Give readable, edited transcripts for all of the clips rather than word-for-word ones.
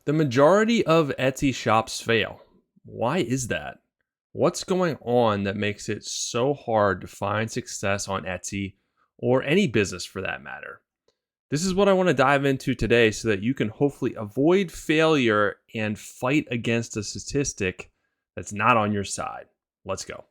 The majority of Etsy shops fail. Why is that? What's going on that makes it so hard to find success on Etsy or any business for that matter? This is what I want to dive into today so that you can hopefully avoid failure and fight against a statistic that's not on your side. Let's go.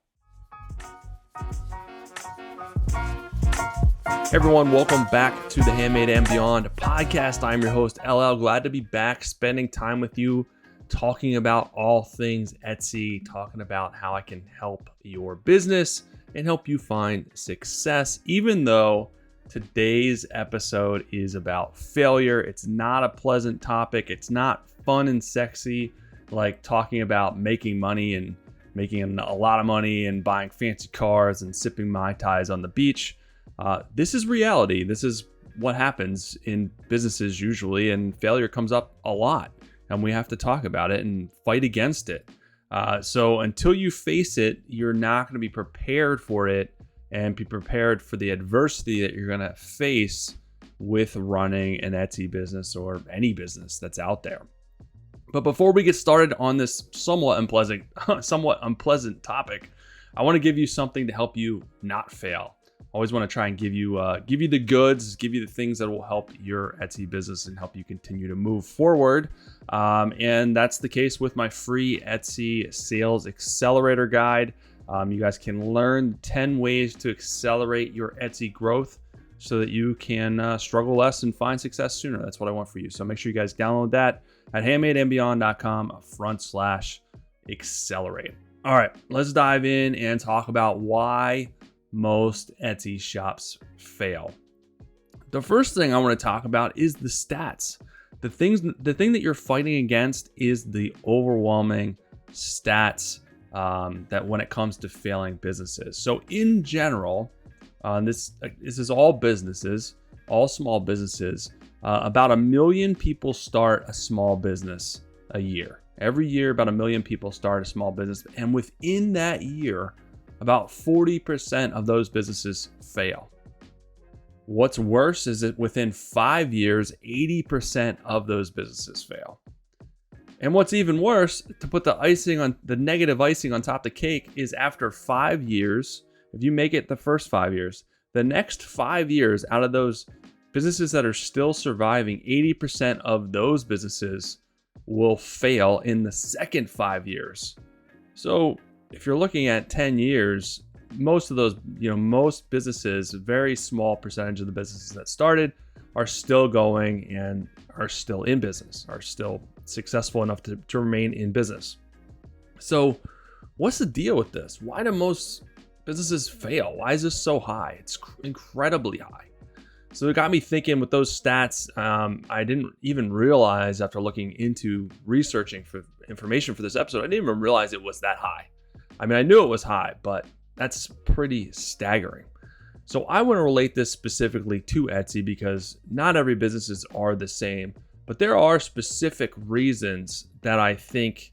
Hey everyone, welcome back to the Handmade and Beyond podcast. I'm your host, LL. Glad to be back spending time with you, talking about all things Etsy, talking about how I can help your business and help you find success, even though today's episode is about failure. It's not a pleasant topic. It's not fun and sexy like talking about making money and making a lot of money and buying fancy cars and sipping Mai Tais on the beach. This is reality. This is what happens in businesses usually, and failure comes up a lot, and we have to talk about it and fight against it. So until you face it, you're not going to be prepared for it and be prepared for the adversity that you're going to face with running an Etsy business or any business that's out there. But before we get started on this somewhat unpleasant topic, I want to give you something to help you not fail. Always want to try and give you the goods, give you the things that will help your Etsy business and help you continue to move forward. And that's the case with my free Etsy Sales Accelerator guide. You guys can learn 10 ways to accelerate your Etsy growth so that you can struggle less and find success sooner. That's what I want for you. So make sure you guys download that at handmadeandbeyond.com/accelerate. All right, let's dive in and talk about why most Etsy shops fail. The first thing I want to talk about is the stats. The thing that you're fighting against is the overwhelming stats that when it comes to failing businesses. So in general, this is all businesses, all small businesses. About 1 million people start a small business a year. Every year, about 1 million people start a small business, and within that year, about 40% of those businesses fail. What's worse is that within 5 years, 80% of those businesses fail. And what's even worse, to put the negative icing on top of the cake, is after 5 years, if you make it the first 5 years, the next 5 years out of those businesses that are still surviving, 80% of those businesses will fail in the second 5 years. So if you're looking at 10 years, most of those, most businesses, a very small percentage of the businesses that started are still going and are still in business, are still successful enough to remain in business. So what's the deal with this? Why do most businesses fail? Why is this so high? It's incredibly high. So it got me thinking with those stats. I didn't even realize after looking into researching for information for this episode, I didn't even realize it was that high. I mean, I knew it was high, but that's pretty staggering. So I want to relate this specifically to Etsy because not every businesses are the same, but there are specific reasons that I think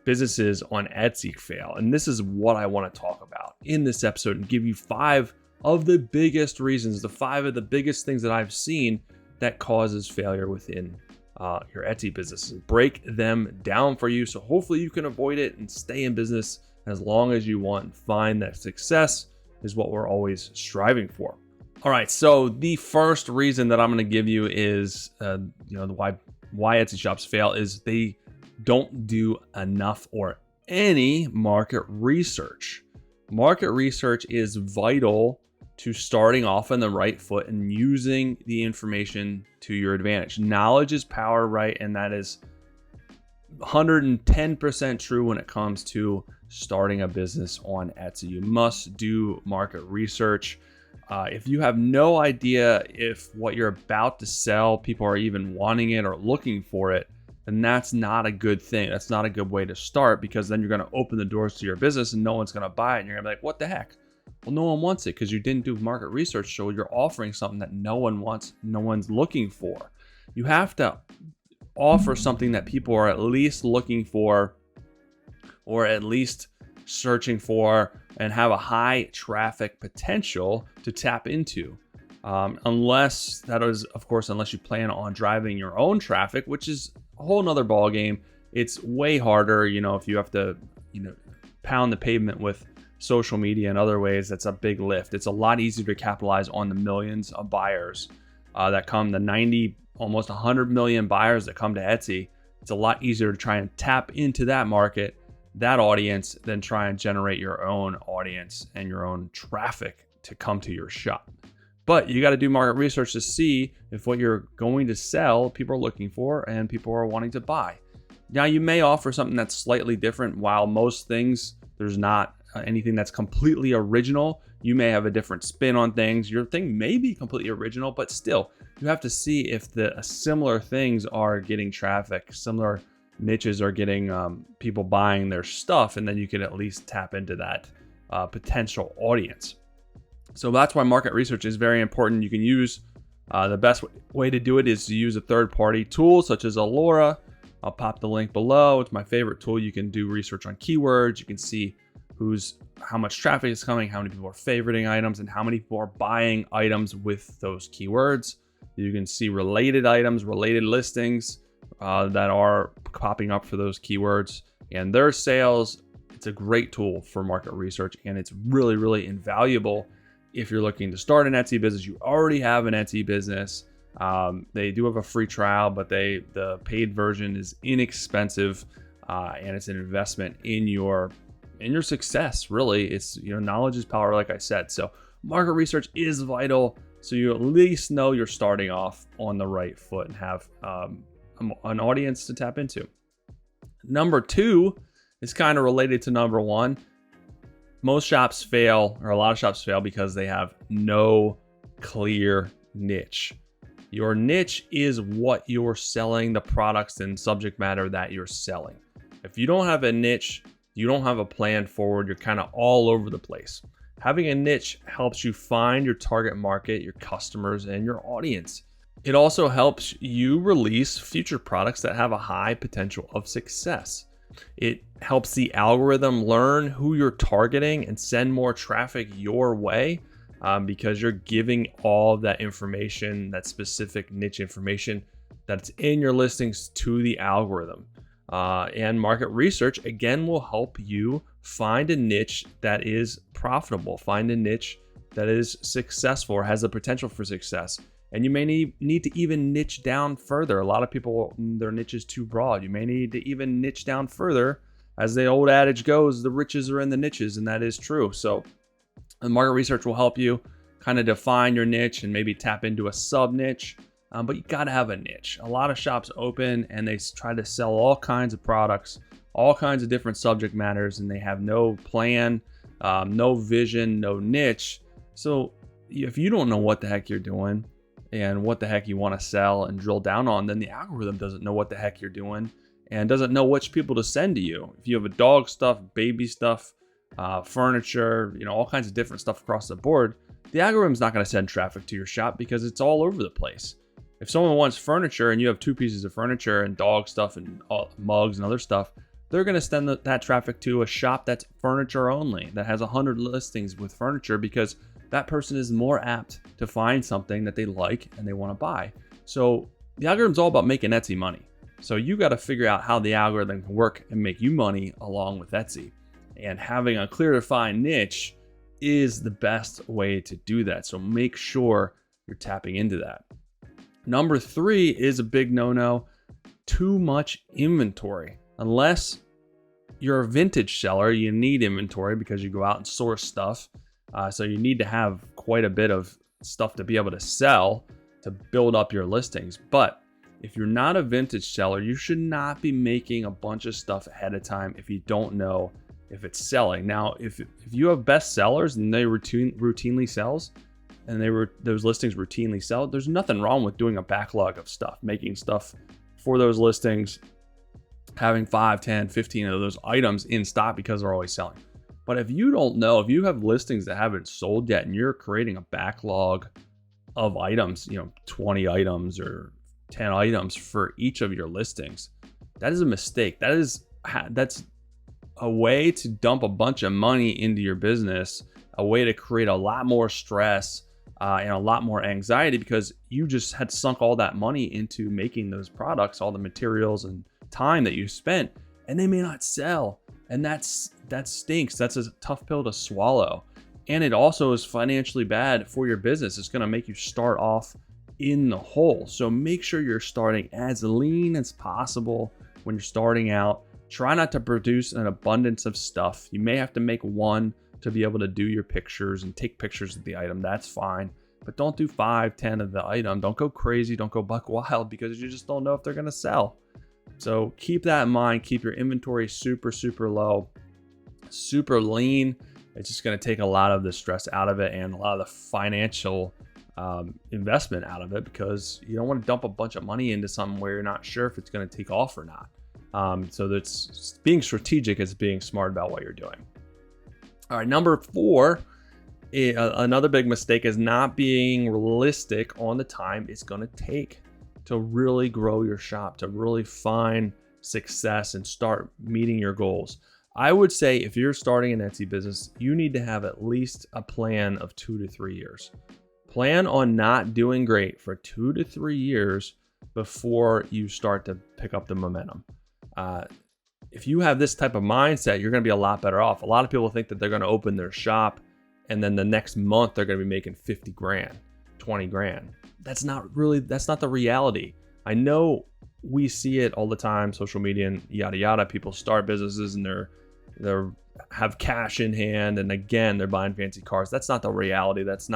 businesses on Etsy fail. And this is what I want to talk about in this episode and give you 5 of the biggest reasons, the 5 of the biggest things that I've seen that causes failure within your Etsy business. Break them down for you so hopefully you can avoid it and stay in business as long as you want and find that success is what we're always striving for. All right, so the first reason that I'm going to give you is, why Etsy shops fail is they don't do enough or any market research. Market research is vital to starting off on the right foot and using the information to your advantage. Knowledge is power, right? And that is 110% true when it comes to starting a business on Etsy. You must do market research. If you have no idea if what you're about to sell, people are even wanting it or looking for it, then that's not a good thing. That's not a good way to start, because then you're going to open the doors to your business and no one's going to buy it. And you're going to be like, what the heck? Well, no one wants it because you didn't do market research. So you're offering something that no one wants, no one's looking for. You have to offer something that people are at least looking for or at least searching for and have a high traffic potential to tap into. Unless you plan on driving your own traffic, which is a whole nother ball game. It's way harder, if you have to, pound the pavement with social media and other ways. That's a big lift. It's a lot easier to capitalize on the millions of buyers that come, the 90, almost 100 million buyers that come to Etsy. It's a lot easier to try and tap into that market, that audience, than try and generate your own audience and your own traffic to come to your shop. But you got to do market research to see if what you're going to sell, people are looking for and people are wanting to buy. Now, you may offer something that's slightly different. While most things, there's not anything that's completely original. You may have a different spin on things. Your thing may be completely original, but still, you have to see if the similar things are getting traffic, similar niches are getting people buying their stuff, and then you can at least tap into that potential audience. So that's why market research is very important. You can use the best way to do it is to use a third-party tool such as Alora. I'll pop the link below. It's my favorite tool. You can do research on keywords. You can see how much traffic is coming, how many people are favoriting items, and how many people are buying items with those keywords. You can see related items, related listings that are popping up for those keywords and their sales. It's a great tool for market research, and it's really, really invaluable if you're looking to start an Etsy business. You already have an Etsy business. They do have a free trial, but the paid version is inexpensive, and it's an investment in your success. Really, it's knowledge is power, like I said. So market research is vital, so you at least know you're starting off on the right foot and have an audience to tap into. Number 2 is kind of related to number 1. Most shops fail, or a lot of shops fail, because they have no clear niche. Your niche is what you're selling, the products and subject matter that you're selling. If you don't have a niche, you don't have a plan forward, you're kind of all over the place. Having a niche helps you find your target market, your customers, and your audience. It also helps you release future products that have a high potential of success. It helps the algorithm learn who you're targeting and send more traffic your way, because you're giving all of that information, that specific niche information that's in your listings, to the algorithm. And market research, again, will help you find a niche that is profitable, find a niche that is successful or has the potential for success. And you may need to even niche down further. A lot of people, their niche is too broad. You may need to even niche down further. As the old adage goes, the riches are in the niches, and that is true. So the market research will help you kind of define your niche and maybe tap into a sub niche. But you got to have a niche. A lot of shops open and they try to sell all kinds of products, all kinds of different subject matters, and they have no plan, no vision, no niche. So if you don't know what the heck you're doing and what the heck you want to sell and drill down on, then the algorithm doesn't know what the heck you're doing and doesn't know which people to send to you. If you have a dog stuff, baby stuff, furniture, all kinds of different stuff across the board, the algorithm's not going to send traffic to your shop because it's all over the place. If someone wants furniture and you have 2 pieces of furniture and dog stuff and mugs and other stuff, they're going to send that traffic to a shop that's furniture only, that has 100 listings with furniture, because that person is more apt to find something that they like and they want to buy. So the algorithm's all about making Etsy money. So you got to figure out how the algorithm can work and make you money along with Etsy. And having a clear defined niche is the best way to do that. So make sure you're tapping into that. Number 3 is a big no-no: too much inventory. Unless you're a vintage seller, you need inventory because you go out and source stuff. So you need to have quite a bit of stuff to be able to sell to build up your listings. But if you're not a vintage seller, you should not be making a bunch of stuff ahead of time if you don't know if it's selling. Now, if you have best sellers and they routinely sells, and those listings routinely sell, there's nothing wrong with doing a backlog of stuff, making stuff for those listings, having 5, 10, 15 of those items in stock because they're always selling. But if you don't know, if you have listings that haven't sold yet and you're creating a backlog of items, 20 items or 10 items for each of your listings, that is a mistake. That's a way to dump a bunch of money into your business, a way to create a lot more stress, and a lot more anxiety because you just had sunk all that money into making those products, all the materials and time that you spent, and they may not sell. And that stinks. That's a tough pill to swallow. And it also is financially bad for your business. It's going to make you start off in the hole. So make sure you're starting as lean as possible when you're starting out. Try not to produce an abundance of stuff. You may have to make one to be able to do your pictures and take pictures of the item. That's fine. But don't do 5, 10 of the item. Don't go crazy. Don't go buck wild because you just don't know if they're going to sell. So keep that in mind. Keep your inventory super, super low, super lean. It's just going to take a lot of the stress out of it and a lot of the financial investment out of it, because you don't want to dump a bunch of money into something where you're not sure if it's going to take off or not. So that's being strategic is being smart about what you're doing. All right, number 4, another big mistake is not being realistic on the time it's going to take to really grow your shop, to really find success and start meeting your goals. I would say if you're starting an Etsy business, you need to have at least a plan of 2 to 3 years. Plan on not doing great for 2 to 3 years before you start to pick up the momentum. If you have this type of mindset, you're going to be a lot better off. A lot of people think that they're going to open their shop and then the next month they're going to be making 50 grand, 20 grand. That's not the reality. I know we see it all the time, social media and yada yada. People start businesses and they're have cash in hand, and again they're buying fancy cars. That's not the reality. That's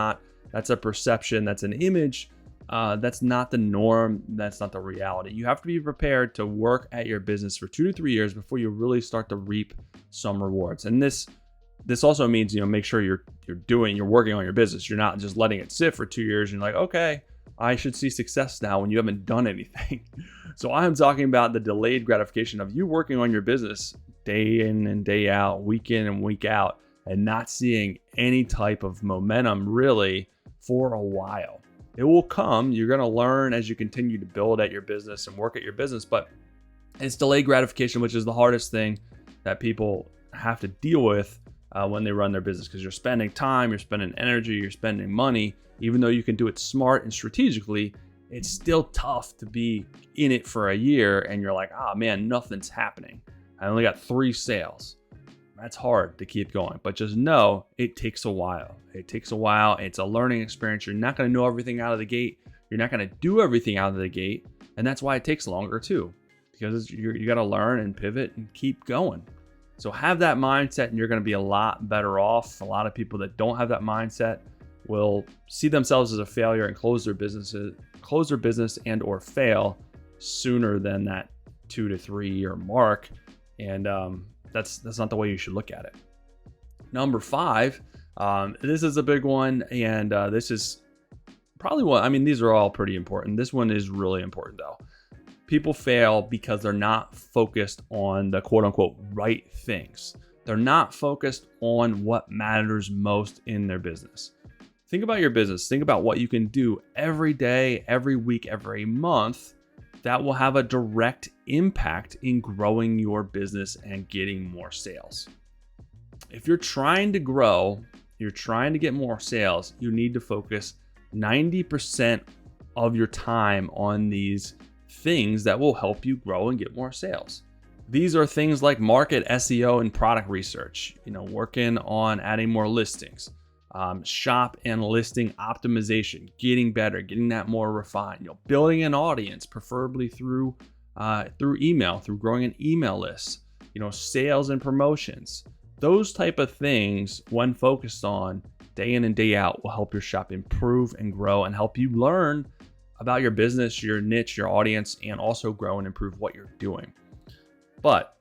a perception. That's an image. That's not the norm. That's not the reality. You have to be prepared to work at your business for 2 to 3 years before you really start to reap some rewards. And this also means, make sure you're working on your business. You're not just letting it sit for 2 years and you're like, okay, I should see success now, when you haven't done anything. So I'm talking about the delayed gratification of you working on your business day in and day out, week in and week out, and not seeing any type of momentum really for a while. It will come. You're going to learn as you continue to build at your business and work at your business, but it's delayed gratification, which is the hardest thing that people have to deal with when they run their business, because you're spending time, you're spending energy, you're spending money. Even though you can do it smart and strategically, it's still tough to be in it for a year and you're like, oh man, nothing's happening. I only got 3 sales. That's hard to keep going, but just know it takes a while. It takes a while. It's a learning experience. You're not going to know everything out of the gate. You're not going to do everything out of the gate. And that's why it takes longer too, because you got to learn and pivot and keep going. So have that mindset and you're going to be a lot better off. A lot of people that don't have that mindset will see themselves as a failure and close their business and or fail sooner than that 2 to 3 year mark. And that's not the way you should look at it. Number 5, this is a big one, and this is probably one. I mean, these are all pretty important. This one is really important though. People fail because they're not focused on the quote unquote right things. They're not focused on what matters most in their business. Think about your business. Think about what you can do every day, every week, every month that will have a direct impact in growing your business and getting more sales. If you're trying to grow, you're trying to get more sales, you need to focus 90% of your time on these things that will help you grow and get more sales. These are things like market SEO and product research, working on adding more listings, shop and listing optimization, getting better, getting that more refined, building an audience, preferably through email, through growing an email list, sales and promotions. Those type of things, when focused on day in and day out, will help your shop improve and grow and help you learn about your business, your niche, your audience, and also grow and improve what you're doing. But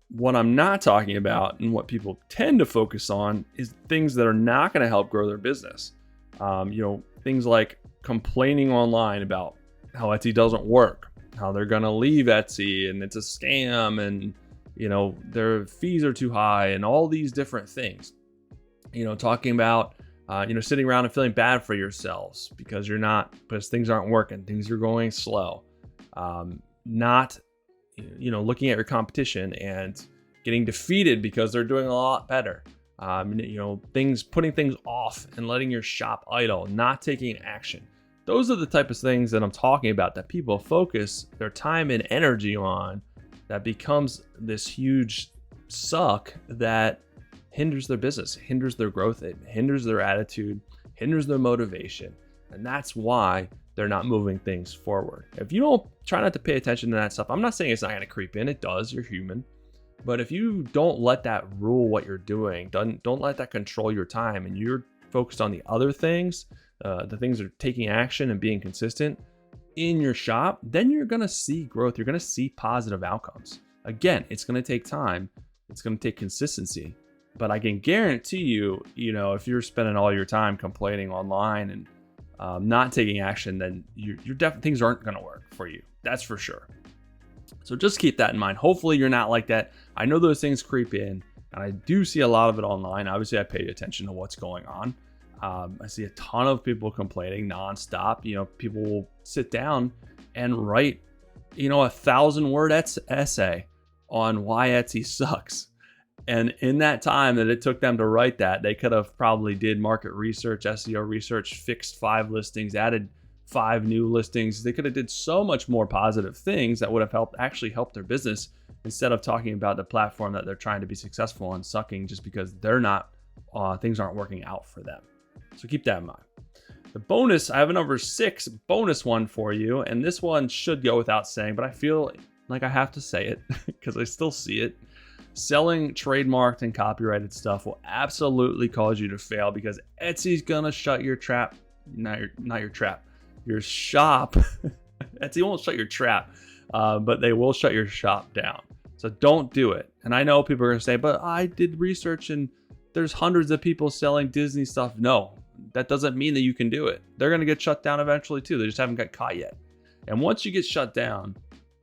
what I'm not talking about, and what people tend to focus on, is things that are not going to help grow their business. Things like complaining online about how Etsy doesn't work, how they're going to leave Etsy and it's a scam, and their fees are too high, and all these different things. Talking about sitting around and feeling bad for yourselves because things aren't working, things are going slow. Not looking at your competition and getting defeated because they're doing a lot better. putting things off and letting your shop idle, not taking action. Those are the type of things that I'm talking about that people focus their time and energy on, that becomes this huge suck that hinders their business, hinders their growth, it hinders their attitude, hinders their motivation. And that's why they're not moving things forward. If you don't try not to pay attention to that stuff, I'm not saying it's not going to creep in. It does. You're human. But if you don't let that rule what you're doing, don't let that control your time, and you're focused on the other things, the things that are taking action and being consistent in your shop, then you're going to see growth. You're going to see positive outcomes. Again, it's going to take time. It's going to take consistency. But I can guarantee you, if you're spending all your time complaining online and not taking action, then things aren't going to work for you. That's for sure. So just keep that in mind. Hopefully you're not like that. I know those things creep in, and I do see a lot of it online. Obviously, I pay attention to what's going on. I see a ton of people complaining nonstop. People will sit down and write, a 1,000-word essay on why Etsy sucks. And in that time that it took them to write that, they could have probably did market research, SEO research, fixed 5 listings, added 5 new listings. They could have did so much more positive things that would have helped their business, instead of talking about the platform that they're trying to be successful and sucking just because they're not, things aren't working out for them. So keep that in mind. The bonus, I have a number 6 bonus one for you, and this one should go without saying, but I feel like I have to say it because I still see it. Selling trademarked and copyrighted stuff will absolutely cause you to fail, because Etsy's gonna shut your trap. Your shop. Etsy won't shut your trap, but they will shut your shop down. So don't do it. And I know people are gonna say, but I did research and there's hundreds of people selling Disney stuff. No, that doesn't mean that you can do it. They're gonna get shut down eventually too. They just haven't got caught yet. And once you get shut down,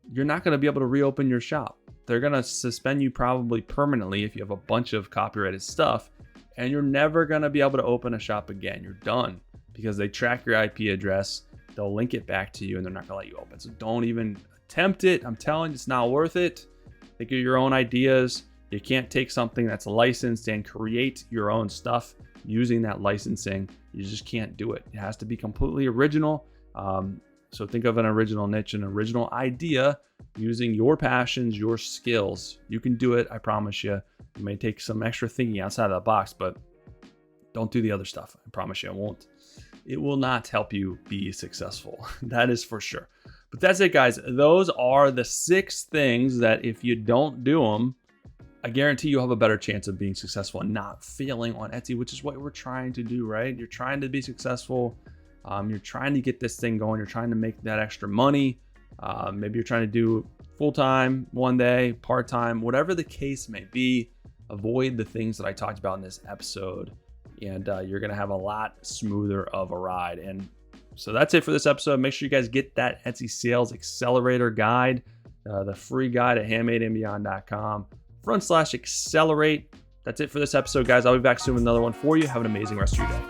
you're not gonna be able to reopen your shop. They're going to suspend you probably permanently if you have a bunch of copyrighted stuff, and you're never going to be able to open a shop again. You're done, because they track your IP address. They'll link it back to you, and they're not going to let you open. So don't even attempt it. I'm telling you, it's not worth it. Think of your own ideas. You can't take something that's licensed and create your own stuff using that licensing. You just can't do it. It has to be completely original. So think of an original niche, an original idea, using your passions, your skills. You can do it, I promise you. It may take some extra thinking outside of the box, but don't do the other stuff. I promise you, it will not help you be successful. That is for sure. But that's it, guys. Those are the 6 things that if you don't do them, I guarantee you'll have a better chance of being successful and not failing on Etsy, which is what we're trying to do, right? You're trying to be successful. You're trying to get this thing going. You're trying to make that extra money. Maybe you're trying to do full-time one day, part-time, whatever the case may be. Avoid the things that I talked about in this episode, and you're going to have a lot smoother of a ride. And so that's it for this episode. Make sure you guys get that Etsy Sales Accelerator guide, the free guide at handmadeandbeyond.com/accelerate. That's it for this episode, guys. I'll be back soon with another one for you. Have an amazing rest of your day.